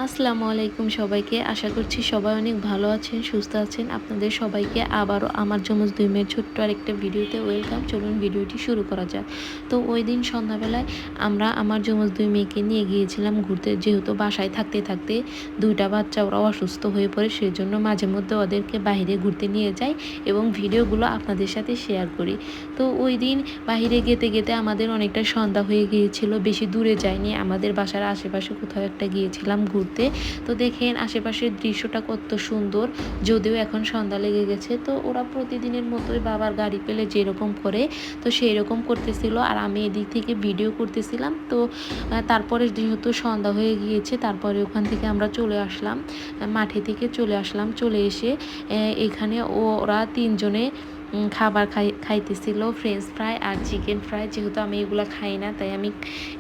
আসসালামু আলাইকুম সবাইকে। আশা করছি সবাই অনেক ভালো আছেন, সুস্থ আছেন। আপনাদের সবাইকে আবারও আমার যমজ ২ মেয়ের ছোট্ট আরেকটা ভিডিওতে ওয়েলকাম। চলুন ভিডিওটি শুরু করা যাক। তো ওই দিন সন্ধ্যাবেলায় আমরা আমার যমজ ২ মেয়েকে নিয়ে গিয়েছিলাম ঘুরতে। যেহেতু বাসায় থাকতে থাকতে ২টা বাচ্চা ওরা অসুস্থ হয়ে পড়ে, সেজন্য মাঝে মধ্যে ওদেরকে বাইরে ঘুরতে নিয়ে যাই এবং ভিডিওগুলো আপনাদের সাথে শেয়ার করি। তো ওই দিন বাইরে যেতে যেতে আমাদের অনেকটা সন্ধ্যা হয়ে গিয়েছিল। বেশি দূরে যাইনি, আমাদের বাসার আশেপাশে কোথাও একটা গিয়েছিলাম ঘুরতে। তো দেখেন আশেপাশের দৃশ্যটা কত সুন্দর, যদিও এখন সন্ধ্যা লেগে গেছে। তো ওরা প্রতিদিনের মতোই বাবার গাড়ি পেলে যেরকম করে তো সেই রকম করতেছিল, আর আমি এদিক থেকে ভিডিও করতেছিলাম। তো তারপরে যেহেতু সন্ধ্যা হয়ে গিয়েছে, তারপরে ওখান থেকে আমরা চলে আসলাম, মাঠে থেকে চলে আসলাম। চলে এসে এখানে ওরা তিনজনে খাবার খাইতেছিল, ফ্রেঞ্চ ফ্রাই আর চিকেন ফ্রাই। যেহেতু আমি এগুলো খাই না, তাই আমি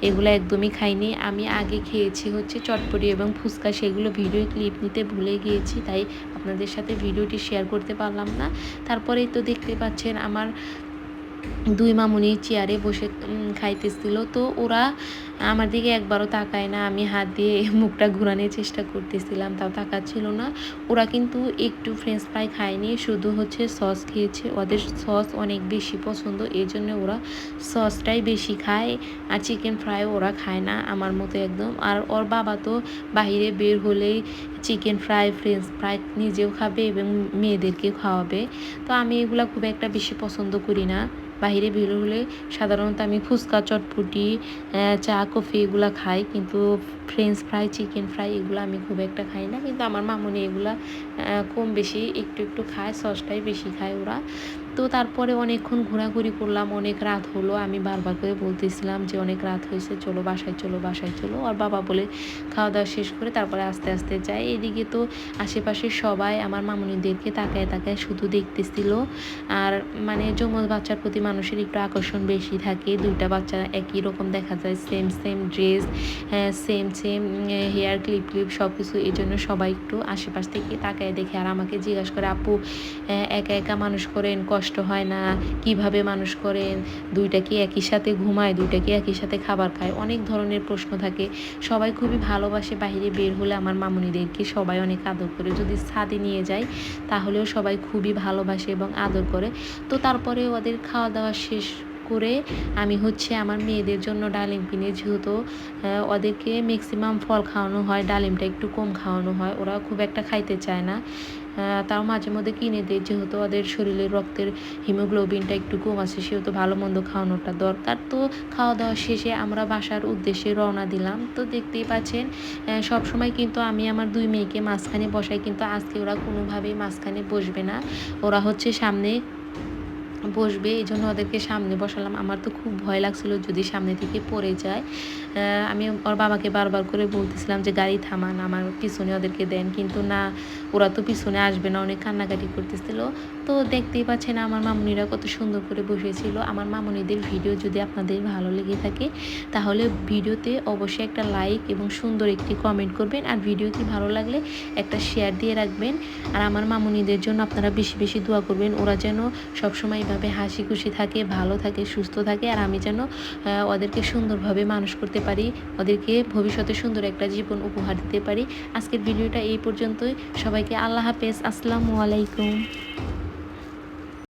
এগুলো একদমই খাইনি। আমি আগে খেয়েছি হচ্ছে চটপটি এবং ফুচকা, সেগুলো ভিডিও ক্লিপ নিতে ভুলে গিয়েছি, তাই আপনাদের সাথে ভিডিওটি শেয়ার করতে পারলাম না। তারপরেই তো দেখতে পাচ্ছেন আমার ২ মামুনি চেয়ারে বসে খাইতেছিল। তো ওরা আমার দিকে একবারও তাকায় না। আমি হাত দিয়ে মুখটা ঘোরানোর চেষ্টা করতেছিলাম, তাও তাকাচ্ছিল না। ওরা কিন্তু একটু ফ্রেঞ্চ ফ্রাই খায়নি, শুধু হচ্ছে সস খেয়েছে। ওদের সস অনেক বেশি পছন্দ, এই জন্য ওরা সসটাই বেশি খায়। আর চিকেন ফ্রাইও ওরা খায় না আমার মতো একদম। আর ওর বাবা তো বাহিরে বের হলেই চিকেন ফ্রাই, ফ্রেঞ্চ ফ্রাই নিজেও খাবে এবং মেয়েদেরকেও খাওয়াবে। তো আমি এগুলো খুব একটা বেশি পছন্দ করি না। বাইরে বের হলে সাধারণত আমি ফুচকা, চটপটি, চা, কফি এগুলো খাই, কিন্তু ফ্রেঞ্চ ফ্রাই, চিকেন ফ্রাই এগুলো আমি খুব একটা খাই না। কিন্তু আমার মামুনি এগুলা কম বেশি একটু একটু খায়, সসটাই বেশি খায় ওরা। তো তারপরে অনেকক্ষণ ঘোরাঘুরি করলাম, অনেক রাত হলো। আমি বারবার করে বলতেছিলাম যে অনেক রাত হয়েছে, চলো বাসায় চলো, বাসায় চলো। আর বাবা বলে খাওয়া দাওয়া শেষ করে তারপরে আস্তে আস্তে যাই। এদিকে তো আশেপাশের সবাই আমার মামুনিদেরকে তাকায় তাকায় শুধু দেখতেছিল। আর মানে যমজ বাচ্চার প্রতি মানুষের একটু আকর্ষণ বেশি থাকে। ২টা বাচ্চা একই রকম দেখা যায়, same same dress, same same hair clip সব কিছু। এই জন্য সবাই একটু আশেপাশ থেকে তাকায় দেখে আর আমাকে জিজ্ঞাসা করে, আপু একা একা মানুষ করেন, কষ্ট হয় না? কিভাবে মানুষ করেন? ২টা কি একই সাথে ঘুমায়? ২টা কি একই সাথে খাবার খায়? অনেক ধরনের প্রশ্ন থাকে। সবাই খুবই ভালোবাসে। বাইরে বের হলে আমার মামুনিদেরকে সবাই অনেক আদর করে। যদি ছাদে নিয়ে যায় তাহলেও সবাই খুবই ভালোবাসে এবং আদর করে। তো তারপরে ওদের খাওয়া দাওয়া শেষ করে আমি হচ্ছে আমার মেয়েদের জন্য ডালিম কিনে, যেহেতু ওদেরকে ম্যাক্সিমাম ফল খাওয়ানো হয়, ডালিমটা একটু কম খাওয়ানো হয়, ওরা খুব একটা খাইতে চায় না। তাও মাঝে মধ্যে কিনে দিই, যেহেতু ওদের শরীরে রক্তের হিমোগ্লোবিনটা একটু কম আছে, সেহেতু ভালো মন্দ খাওয়ানোটা দরকার। তো খাওয়া দাওয়া শেষে আমরা বাসার উদ্দেশ্যে রওনা দিলাম। তো দেখতেই পাচ্ছেন সবসময় কিন্তু আমি আমার ২ মেয়েকে মাঝখানে বসাই, কিন্তু আজকে ওরা কোনোভাবেই মাঝখানে বসবে না। ওরা হচ্ছে সামনে বসবে, এই জন্য ওদেরকে সামনে বসালাম। আমার তো খুব ভয় লাগছিল যদি সামনে থেকে পড়ে যায়। আমি ওর বাবাকে বারবার করে বলতেছিলাম যে গাড়ি থামান, আমার পিছনে ওদেরকে দেন, কিন্তু না, ওরা তো পিছনে আসবে না, অনেক কান্নাকাটি করতেছিল। তো দেখতেই পাচ্ছেন আমার মামুনিরা কত সুন্দর করে বসেছিল। আমার মামুনিদের ভিডিও যদি আপনাদের ভালো লেগে থাকে তাহলে ভিডিওতে অবশ্যই একটা লাইক এবং সুন্দর একটি কমেন্ট করবেন, আর ভিডিওটি ভালো লাগলে একটা শেয়ার দিয়ে রাখবেন। আর আমার মামুনিদের জন্য আপনারা বেশি বেশি দোয়া করবেন, ওরা যেন সবসময় এইভাবে হাসি খুশি থাকে, ভালো থাকে, সুস্থ থাকে, আর আমি যেন ওদেরকে সুন্দরভাবে মানুষ করতে পারি, ওদেরকে ভবিষ্যতে সুন্দর একটা জীবন উপহার দিতে পারি। আজকের ভিডিওটা এই পর্যন্তই। সবাইকে আল্লাহ হাফেজ, আসসালামু আলাইকুম।